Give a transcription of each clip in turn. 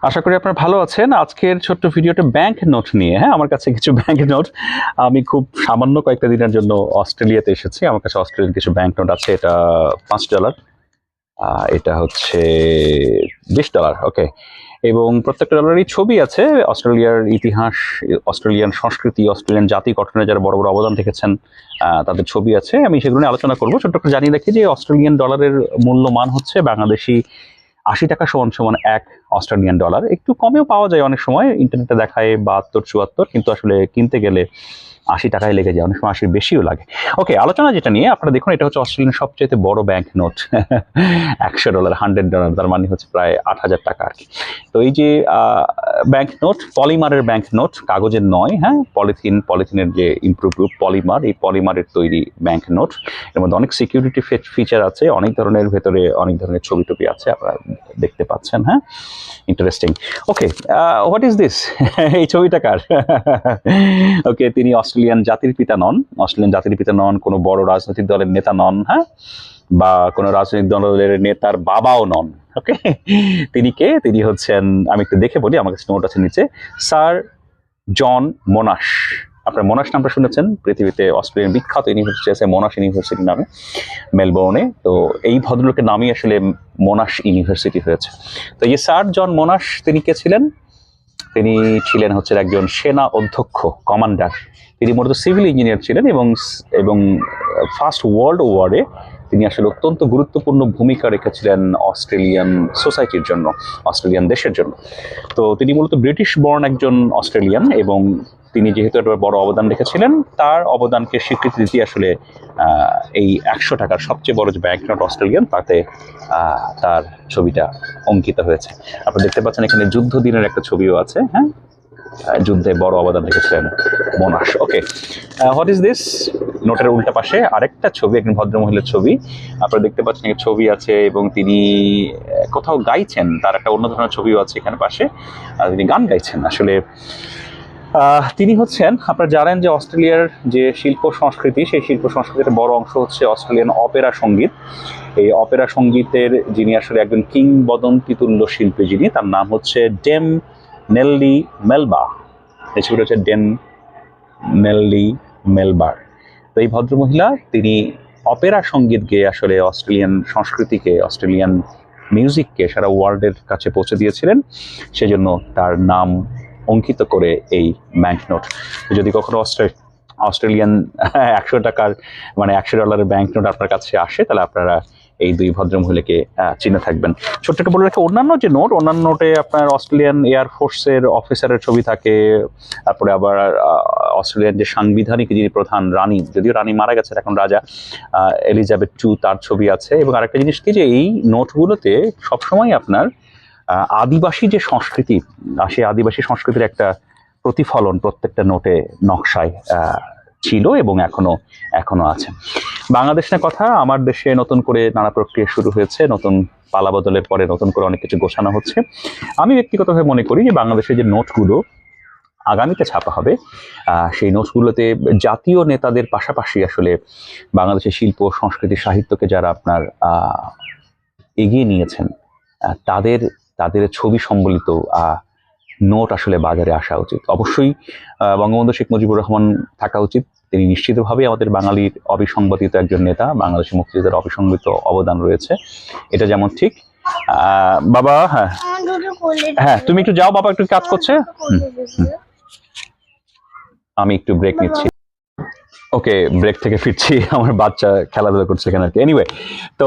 আশা করি আপনারা ভালো আছেন। আজকের ছোট্ট ভিডিওটা ব্যাংক নোট নিয়ে। হ্যাঁ, আমার কাছে কিছু ব্যাংক নোট। আমি খুব সামান্য কয়েকটা দিনের জন্য অস্ট্রেলিয়াতে এসেছি। আমার কাছে অস্ট্রেলিয়ান কিছু ব্যাংক নোট আছে। এটা $5, এটা হচ্ছে $20। ওকে, এবং প্রত্যেকটা ডলারই ছবি আছে। অস্ট্রেলিয়ার ইতিহাস, অস্ট্রেলিয়ান সংস্কৃতি, অস্ট্রেলিয়ান জাতি গঠনে যারা বড় বড় অবদান রেখেছেন তাদের ছবি আছে। আমি সেগুলো নিয়ে আলোচনা করবো। ছোট্ট করে জানিয়ে রাখি যে অস্ট্রেলিয়ান ডলারের মূল্যমান হচ্ছে বাংলাদেশি $80 সমান সমান $1 একটু কমেও পাওয়া যায় অনেক সময়, ইন্টারনেটে দেখায় 72-74, কিন্তু আসলে কিনতে গেলে $80 লেগে যায়, অনেক সময় 80 বেশিও লাগে। ওকে, আলোচনা যেটা নিয়ে আপনারা দেখুন, এটা হচ্ছে অস্ট্রেলিয়ার সবচেয়ে বড় ব্যাংক নোট। $100, $100, তার মানে হচ্ছে প্রায় 8,000 টাকা আর কি। তো এই যে ব্যাংক নোট, পলিমারের ব্যাংক নোট, কাগজের নয়। হ্যাঁ, পলিথিনের যে ইমপ্রুভ পলিমার, এই পলিমারের তৈরি ব্যাংক নোট। এর মধ্যে অনেক সিকিউরিটি ফিচার আছে, অনেক ধরনের, ভেতরে অনেক ধরনের ছবি টবি আছে, আপনারা দেখতে পাচ্ছেন। হ্যাঁ, interesting. Okay, what is this? এই ছবিটা কার? ওকে, তিনি অস্ট্রেলিয়ান জাতির পিতা নন। অস্ট্রেলিয়ান জাতির পিতা নন, কোনো বড় রাজনৈতিক দলের নেতা নন। হ্যাঁ, বা কোনো রাজনৈতিক দলের নেতার বাবাও নন। ওকে, তিনি কে? তিনি হচ্ছেন, আমি একটু দেখে বলি, আমার কাছে নোট আছে নিচে, স্যার জন মোনাশ। আপনার মোনাশ নামটা শুনেছেন? পৃথিবীতে অস্ট্রেলিয়ান বিখ্যাত ইউনিভার্সিটি আছে মোনাশ ইউনিভার্সিটি নামে, মেলবোর্নে। তো এই ভদ্রলোকের নামই আসলে মোনাশ ইউনিভার্সিটি হয়েছে। তো এই স্যার জন মোনাশ, তিনি কে ছিলেন? তিনি ছিলেন হচ্ছে একজন সেনা অধ্যক্ষ, কমান্ডার। তিনি মূলত সিভিল ইঞ্জিনিয়ার ছিলেন, এবং ফার্স্ট ওয়ার্ল্ড ওয়ারে তিনি আসলে অত্যন্ত গুরুত্বপূর্ণ ভূমিকা রেখেছিলেন অস্ট্রেলিয়ান সোসাইটির জন্য, অস্ট্রেলিয়ান দেশের জন্য। তো তিনি মূলত ব্রিটিশ বর্ন একজন অস্ট্রেলিয়ান, এবং তিনি যেহেতু একটা বড় অবদান রেখেছিলেন, তার অবদানকে স্বীকৃতি দিতে আসলে এই $100 সবচেয়ে বড় যে ব্যাংক নোট অস্ট্রেলিয়ান, তাতে তার ছবিটা অঙ্কিত হয়েছে। আপনারা দেখতে পাচ্ছেন এখানে যুদ্ধ দিনের একটা ছবিও আছে। হ্যাঁ, যুদ্ধে বড় অবদান রেখেছিলেন মোনাশ। ওকে, হোয়াট ইজ দিস? নোটের উল্টা পাশে আরেকটা ছবি, একজন ভদ্রমহিলার ছবি। আপনারা দেখতে পাচ্ছেন একটা ছবি আছে, এবং তিনি কোথাও গাইছেন, তার একটা অন্য ধরনের ছবিও আছে এখানে পাশে। তিনি গান গাইছেন আসলে। তিনি হচ্ছেন, আপনারা জানেন যে অস্ট্রেলিয়ার যে শিল্প সংস্কৃতি, সেই শিল্প সংস্কৃতির বড় অংশ হচ্ছে অস্ট্রেলিয়ান অপেরা সঙ্গীত। এই অপেরা সঙ্গীতের যিনি আসলে একজন কিংবদন্তি তুল্য শিল্পী, যিনি, তার নাম হচ্ছে ডেম নেল্লি মেলবা। এই ছবিটা হচ্ছে ডেম নেল্লি মেলবার। তো এই ভদ্রমহিলা, তিনি অপেরা সঙ্গীত গেয়ে আসলে অস্ট্রেলিয়ান সংস্কৃতিকে, অস্ট্রেলিয়ান মিউজিককে সারা ওয়ার্ল্ডের কাছে পৌঁছে দিয়েছিলেন। সেজন্য তার নাম অঙ্কিত করে এই ব্যাংক নোট। যদি কখনো অস্ট্রেলিয়ান $100, মানে $100 ব্যাংক নোট আপনার কাছে আসে, তাহলে আপনারা এই দুই ভদ্রমহিলাকে চিনে থাকবেন। ছোট্ট একটা বলে রাখি, অন্যান্য যে নোট, অন্যান্য নোটে আপনার অস্ট্রেলিয়ান এয়ারফোর্সের অফিসারের ছবি থাকে। তারপরে আবার অস্ট্রেলিয়ান যে সাংবিধানিক যিনি প্রধান, রানী, যদিও রানী মারা গেছেন, এখন রাজা এলিজাবেথ II, তার ছবি আছে। এবং আরেকটা জিনিস কি, যে এই নোটগুলোতে সবসময় আপনার আদিবাসী যে সংস্কৃতি, সেই আদিবাসী সংস্কৃতির একটা প্রতিফলন প্রত্যেকটা নোটে, নকশায় ছিল, এবং এখনো আছে। বাংলাদেশ নিয়ে কথা, আমার দেশে নতুন করে নানা প্রক্রিয়া শুরু হয়েছে। নতুন পালা বদলের পরে নতুন করে অনেক কিছু গোছানো হচ্ছে। আমি ব্যক্তিগতভাবে মনে করি যে বাংলাদেশের যে নোটগুলো আগামীতে ছাপা হবে, সেই নোটগুলোতে জাতীয় নেতাদের পাশাপাশি আসলে বাংলাদেশের শিল্প, সংস্কৃতি, সাহিত্যকে যারা আপনার এগিয়ে নিয়েছেন, তাদের তাদের ছবি সম্বলিত নোট আসলে বাজারে আসা উচিত। অবশ্যই বঙ্গবন্ধু শেখ মুজিবুর রহমান থাকা উচিত। তিনি নিশ্চিতভাবে আমাদের বাঙালির অবিসংবাদিত একজন নেতা, বাংলাদেশের মুক্তিযুদ্ধের অবিসংবাদিত অবদান রয়েছে, এটা যেমন ঠিক। বাবা, হ্যাঁ হ্যাঁ, তুমি একটু যাও, বাবা একটু কাজ করছে। আমি একটু ব্রেক নিচ্ছি। ওকে, ব্রেক থেকে ফিরছি, আমার বাচ্চা খেলাধুলা করছে এখানে আর কি। এনিওয়ে, তো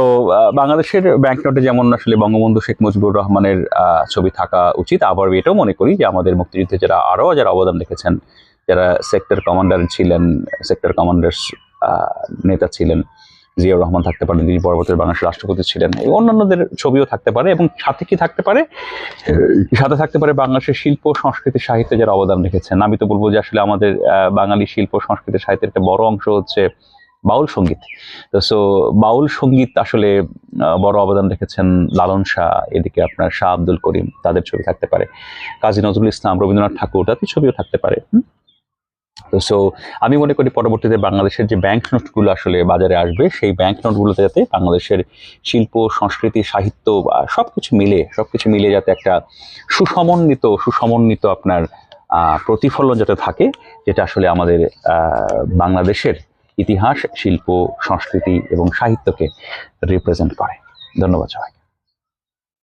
বাংলাদেশের ব্যাংক নোটে যেমন আসলে বঙ্গবন্ধু শেখ মুজিবুর রহমানের ছবি থাকা উচিত, আবার এটাও মনে করি যে আমাদের মুক্তিযুদ্ধে যারা অবদান রেখেছেন, যারা সেক্টর কমান্ডার ছিলেন, সেক্টর কমান্ডার নেতা ছিলেন, জিয়াউর রহমান থাকতে পারেন, যিনি পরবর্তী বাংলাদেশের রাষ্ট্রপতি ছিলেন, এই অন্যান্যদের ছবিও থাকতে পারে। এবং সাথে কি থাকতে পারে? সাথে থাকতে পারে বাংলাদেশের শিল্প, সংস্কৃতি, সাহিত্যে যারা অবদান রেখেছেন। আমি তো বলবো যে আসলে আমাদের বাঙালি শিল্প, সংস্কৃতি, সাহিত্যের একটা বড় অংশ হচ্ছে বাউল সঙ্গীত। তো বাউল সঙ্গীত আসলে বড় অবদান রেখেছেন লালন শাহ, এদিকে আপনার শাহ আব্দুল করিম, তাদের ছবি থাকতে পারে। কাজী নজরুল ইসলাম, রবীন্দ্রনাথ ঠাকুর, তাদের ছবিও থাকতে পারে। তো সো আমি মনে করি পরবর্তীতে বাংলাদেশের যে ব্যাংক নোটগুলো আসলে বাজারে আসবে, সেই ব্যাংক নোটগুলোতে যাতে বাংলাদেশের শিল্প, সংস্কৃতি, সাহিত্য বা সবকিছু মিলে যাতে একটা সুসমন্বিত আপনার প্রতিফলন যাতে থাকে, যেটা আসলে আমাদের বাংলাদেশের ইতিহাস, শিল্প, সংস্কৃতি এবং সাহিত্যকে রিপ্রেজেন্ট করে। ধন্যবাদ সবাই।